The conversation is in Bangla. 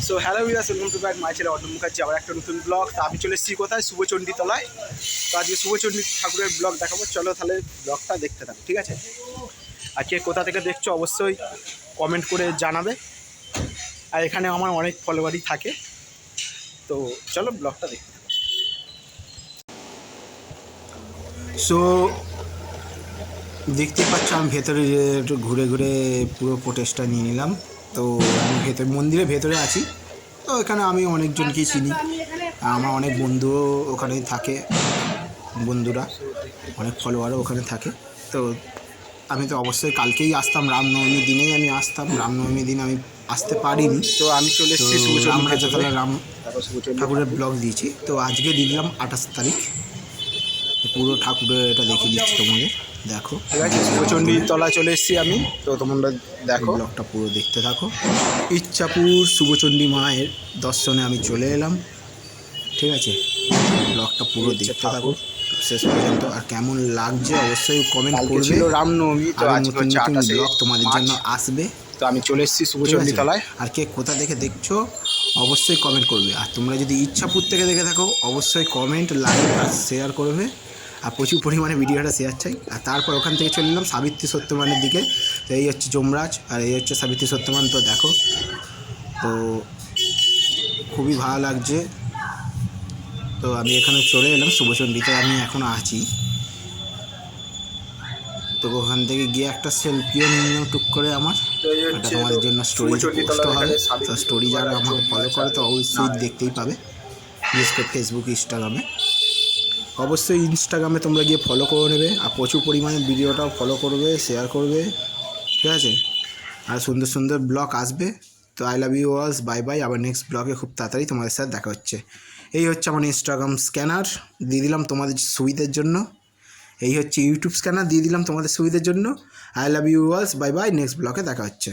So hello viewers, welcome to back my channel Arnab Mukherjee. আবার একটা নতুন ব্লগ। তো আমি চলে এসেছি কোথায়, শুভচণ্ডী তলায়। তো আজকে শুভচণ্ডী ঠাকুরের ব্লগ দেখাবো, চলো তাহলে ব্লগটা দেখতে থাকো, ঠিক আছে? আর কে কোথা থেকে দেখছো অবশ্যই কমেন্ট করে জানাবে। আর এখানে আমার অনেক ফলোয়ারই থাকে, তো চলো ব্লগটা দেখতে থাকো। সো দেখতেই পাচ্ছ আমি ভেতরে একটু ঘুরে ঘুরে পুরো প্রোটেস্টটা নিয়ে নিলাম। তো আমি মন্দিরের ভেতরে আছি। তো এখানে আমি অনেকজনকেই চিনি, আমার অনেক বন্ধুও ওখানে থাকে, বন্ধুরা অনেক ফলোয়ারও ওখানে থাকে। তো আমি তো অবশ্যই কালকেই আসতাম, রামনবমীর দিনেই আমি আসতাম। রামনবমীর দিন আমি আসতে পারিনি, তো আমি চলে এসেছি রামরাজাতলা রাম ঠাকুরের ব্লগ দিয়েছি। তো আজকে দিয়ে দিলাম 28 তারিখ। পুরো ঠাকুরের এটা দেখিয়ে দিচ্ছি তোমাদের, দেখো। ঠিক আছে, শুভচণ্ডীর তলায় চলে এসেছি আমি, তো তোমরা দেখো, ব্লগটা পুরো দেখতে থাকো। ইচ্ছাপুর শুভচণ্ডী মায়ের দর্শনে আমি চলে এলাম, ঠিক আছে? ব্লগটা পুরো দেখতে থাকো শেষ পর্যন্ত। আর কেমন লাগছে অবশ্যই কমেন্ট করবে। রামনবমী, তো আজকে নতুন নতুন ব্লগ তোমাদের জন্য আসবে। তো আমি চলে এসেছি শুভচণ্ডী তলায়। আর কে কোথা থেকে দেখছো অবশ্যই কমেন্ট করবে। আর তোমরা যদি ইচ্ছাপুর থেকে দেখে থাকো অবশ্যই কমেন্ট, লাইক আর শেয়ার করবে। আর প্রচুর পরিমাণে ভিডিওটা শেয়ার চাই। আর তারপর ওখান থেকে চলে এলাম সাবিত্রী সত্যমানের দিকে। তো এই হচ্ছে যমরাজ আর এই হচ্ছে সাবিত্রী সত্যমান। তো দেখো, তো খুবই ভালো লাগছে। তো আমি এখানে চলে এলাম শুভচণ্ডীতে, আমি এখন আছি। তো ওখান থেকে গিয়ে একটা সেলফিও নিয়ে নিলাম টুক করে আমার। এটা তোমাদের জন্য স্টোরিতে পোস্ট হবে। তো স্টোরি যারা আমাকে ফলো করে তো অবশ্যই দেখতেই পাবে, বিশেষ করে ফেসবুক, ইনস্টাগ্রামে। অবশ্যই ইনস্টাগ্রামে তোমরা গিয়ে ফলো করে নেবে। আর প্রচুর পরিমাণে ভিডিওটাও ফলো করবে, শেয়ার করবে, ঠিক আছে? আর সুন্দর সুন্দর ব্লগ আসবে। তো আই লাভ ইউ অলস, বাই বাই। আবার নেক্সট ব্লগে খুব তাড়াতাড়ি তোমাদের সাথে দেখা হচ্ছে। এই হচ্ছে আমার ইনস্টাগ্রাম স্ক্যানার, দিয়ে দিলাম তোমাদের সুবিধার জন্য। এই হচ্ছে ইউটিউব স্ক্যানার, দিয়ে দিলাম তোমাদের সুবিধার জন্য। আই লাভ ইউ অলস, বাই বাই। নেক্সট ব্লগে দেখা হচ্ছে।